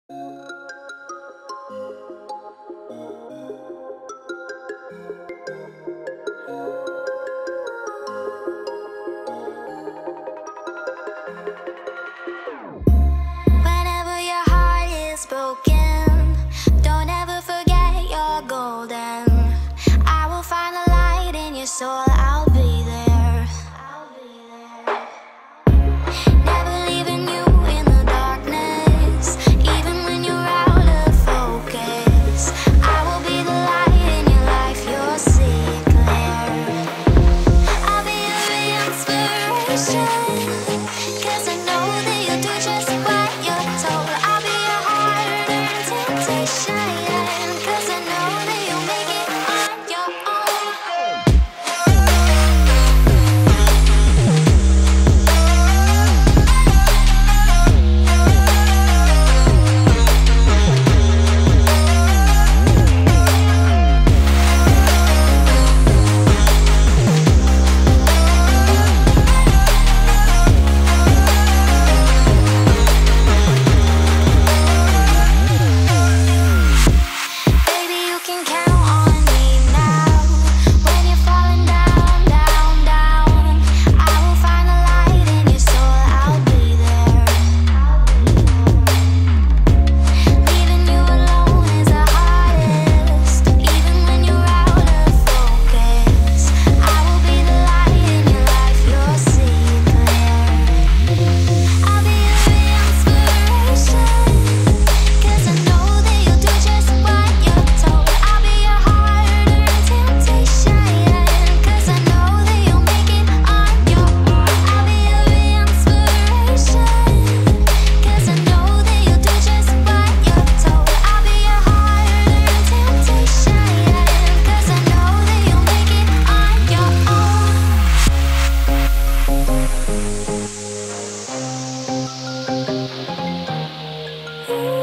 Whenever your heart is broken, don't ever forget you're golden. I will find a light in your soul, I'll be there. Never leaving you in the darkness, even when you're out of focus. I will be the light in your life, you'll see it clear. I'll be your inspiration, 'cause I know that you'll do just what you're told. I'll be your hard-earned temptation, 'cause I know that you'll make it on your own. Baby, you can count on me now. When you're falling down, down, down, I will find a light in your soul, I'll be there. Leaving you alone is the hardest, even when you're out of focus. I will be the light in your life, you'll see it clear. I'll be your inspiration, 'cause I know that you'll do just what you're told. I'll be your hard-earned temptation, 'cause I know that you'll make it on your own. I'll be your inspiration, 'cause I know that you'll do just what you're told. I'll be your hard-earned temptation, 'cause I know that you'll make it on your own. Ooh.